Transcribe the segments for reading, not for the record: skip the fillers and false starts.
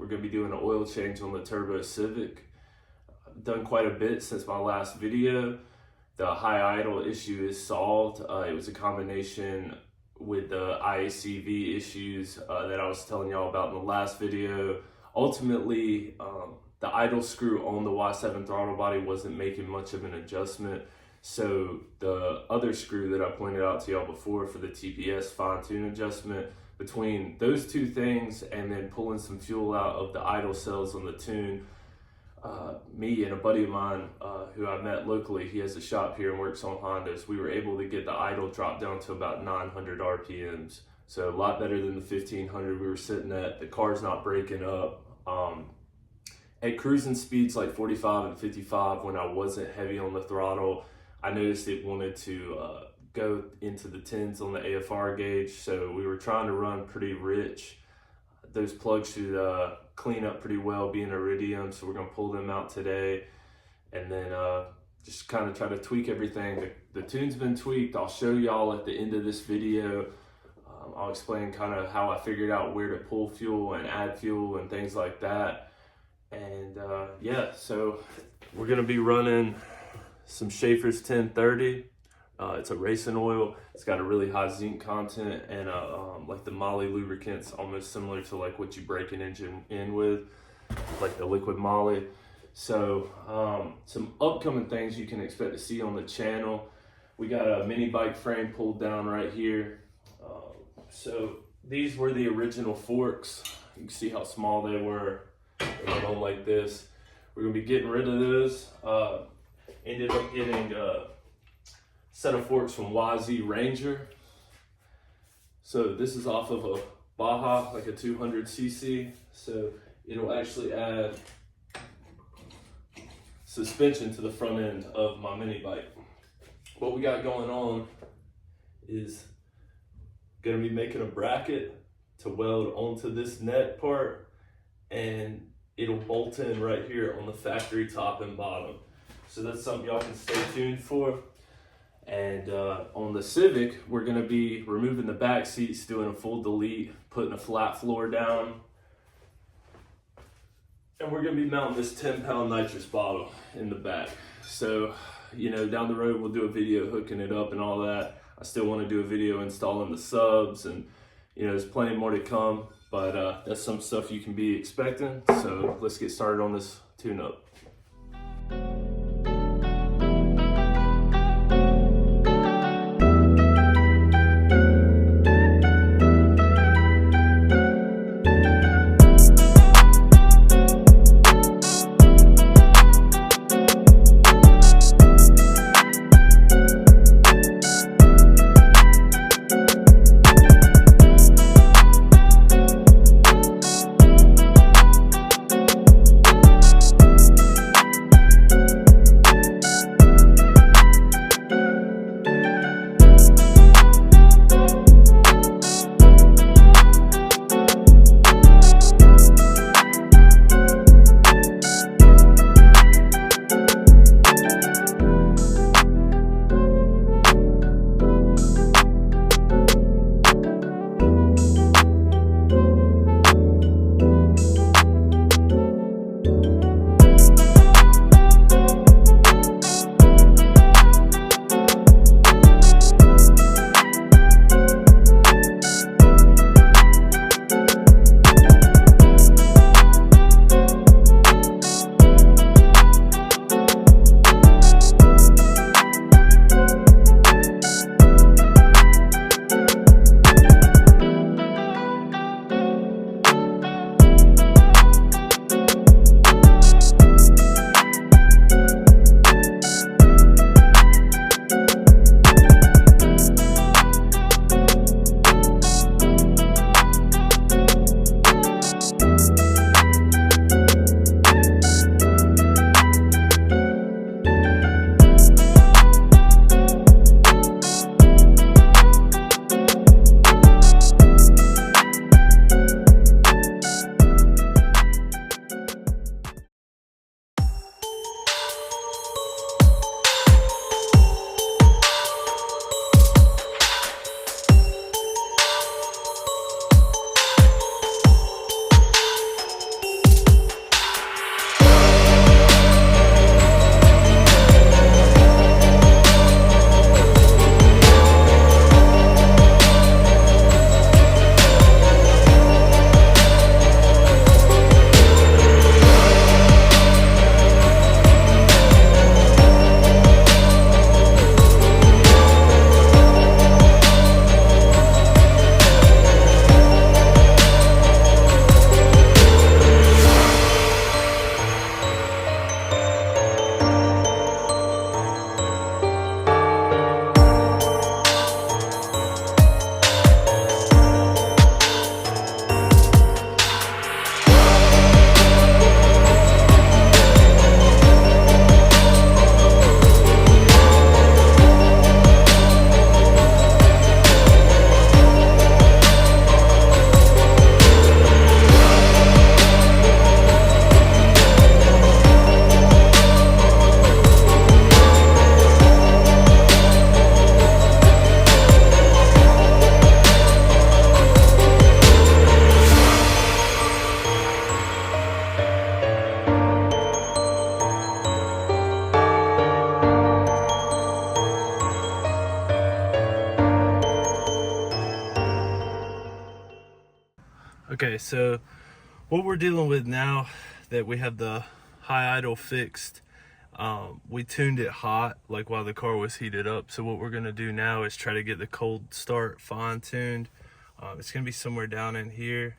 going to be doing an oil change on the turbo Civic. I've done quite a bit since my last video. The high idle issue is solved. It was a combination with the IACV issues that I was telling y'all about in the last video. Ultimately, the idle screw on the Y7 throttle body wasn't making much of an adjustment. So the other screw that I pointed out to y'all before for the TPS fine-tune adjustment, between those two things and then pulling some fuel out of the idle cells on the tune, me and a buddy of mine who I met locally, he has a shop here and works on Hondas, we were able to get the idle dropped down to about 900 RPMs. So a lot better than the 1500 we were sitting at. The car's not breaking up. At cruising speeds like 45 and 55, when I wasn't heavy on the throttle, I noticed it wanted to go into the 10s on the AFR gauge, so we were trying to run pretty rich. Those plugs should clean up pretty well being iridium, so we're going to pull them out today and then just kind of try to tweak everything. The tune's been tweaked. I'll show y'all at the end of this video. I'll explain kind of how I figured out where to pull fuel and add fuel and things like that. And yeah, so we're going to be running some Schaefer's 1030. It's a racing oil. It's got a really high zinc content and like the moly lubricants, almost similar to like what you break an engine in with, like the liquid moly. So some upcoming things you can expect to see on the channel. We got a mini bike frame pulled down right here. So these were the original forks. You can see how small they were. They went on like this. We're gonna be getting rid of those. Ended up getting a set of forks from YZ Ranger. So this is off of a Baja, like a 200cc. So it'll actually add suspension to the front end of my mini bike. What we got going on is gonna be making a bracket to weld onto this neck part, and it'll bolt in right here on the factory top and bottom. So that's something y'all can stay tuned for. And on the Civic, we're gonna be removing the back seats, doing a full delete, putting a flat floor down. And we're gonna be mounting this 10-pound nitrous bottle in the back. So, you know, down the road, we'll do a video hooking it up and all that. I still wanna do a video installing the subs, and you know, there's plenty more to come, but that's some stuff you can be expecting. So let's get started on this tune-up. so what we're dealing with now that we have the high idle fixed, we tuned it hot like while the car was heated up. So what we're gonna do now is try to get the cold start fine tuned. It's gonna be somewhere down in here.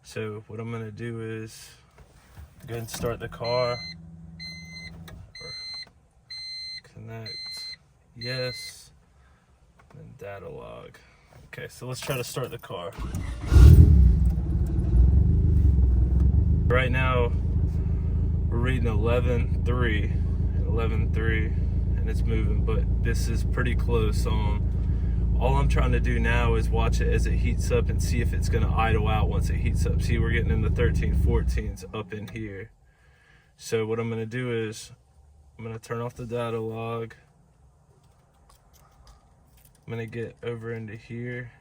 So what I'm gonna do is go ahead and start the car. Connect, yes, and data log. Okay, so let's try to start the car. Right now, we're reading 11.3, and it's moving, but this is pretty close on. All I'm trying to do now is watch it as it heats up and see if it's gonna idle out once it heats up. See, we're getting in the 13-14s up in here. So what I'm gonna do is, I'm gonna turn off the data log. I'm gonna get over into here.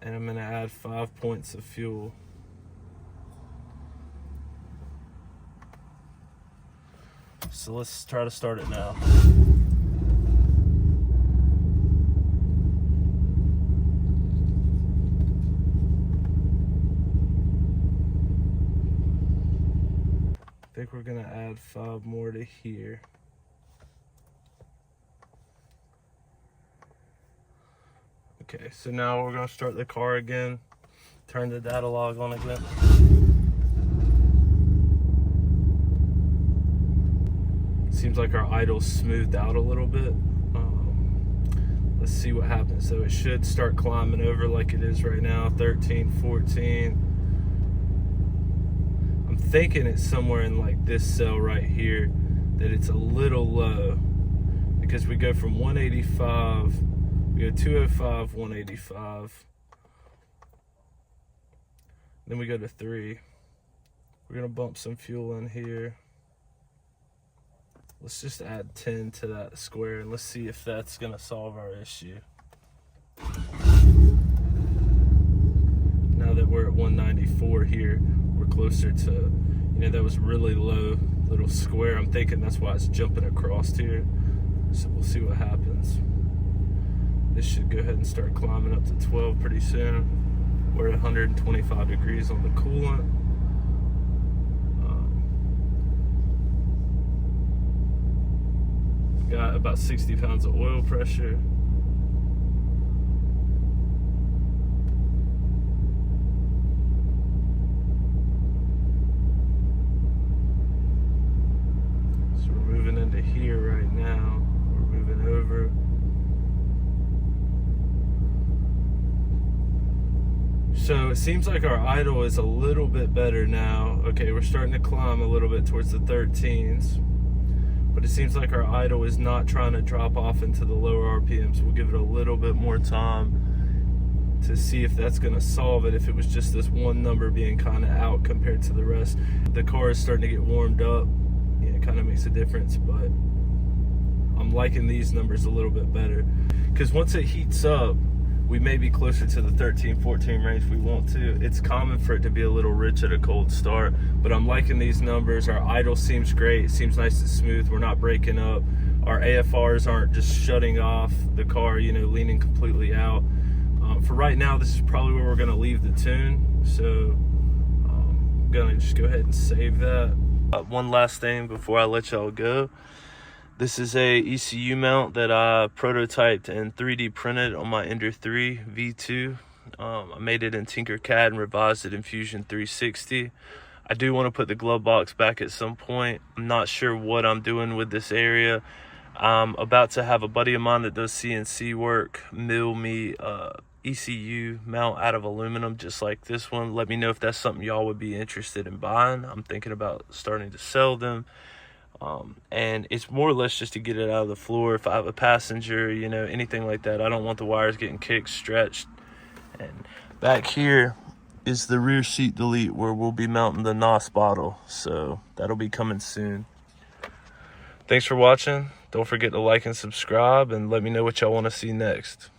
And I'm gonna add 5 points of fuel. So let's try to start it now. I think we're gonna add 5 more to here. Okay, so now we're gonna start the car again, turn the data log on again. Seems like our idle's smoothed out a little bit. Let's see what happens. So it should start climbing over like it is right now, 13, 14. I'm thinking it's somewhere in like this cell right here that it's a little low, because we go from 185, we go 205, 185, then we go to 3. We're gonna bump some fuel in here. Let's just add 10 to that square and let's see if that's gonna solve our issue. Now that we're at 194 here, we're closer to, you know, that was really low little square. I'm thinking that's why it's jumping across here. So we'll see what happens. This should go ahead and start climbing up to 12 pretty soon. We're at 125 degrees on the coolant. Got about 60 pounds of oil pressure. So we're moving into here right now. We're moving over. So it seems like our idle is a little bit better now. Okay, we're starting to climb a little bit towards the 13s. But it seems like our idle is not trying to drop off into the lower RPMs. We'll give it a little bit more time to see if that's gonna solve it. If it was just this one number being kind of out compared to the rest. The car is starting to get warmed up. Yeah, it kind of makes a difference, but I'm liking these numbers a little bit better. Because once it heats up, we may be closer to the 13, 14 range if we want to. It's common for it to be a little rich at a cold start, but I'm liking these numbers. Our idle seems great. It seems nice and smooth. We're not breaking up. Our AFRs aren't just shutting off the car, you know, leaning completely out. For right now, this is probably where we're gonna leave the tune. So I'm gonna just go ahead and save that. One last thing before I let y'all go. This is a ECU mount that I prototyped and 3D printed on my Ender 3 V2. I made it in Tinkercad and revised it in Fusion 360. I do want to put the glove box back at some point. I'm not sure what I'm doing with this area. I'm about to have a buddy of mine that does CNC work mill me ECU mount out of aluminum just like this one. Let me know if that's something y'all would be interested in buying. I'm thinking about starting to sell them. And it's more or less just to get it out of the floor. If I have a passenger, you know, anything like that, I don't want the wires getting kicked, stretched. And back here is the rear seat delete where we'll be mounting the NOS bottle. So that'll be coming soon. Thanks for watching. Don't forget to like and subscribe and let me know what y'all want to see next.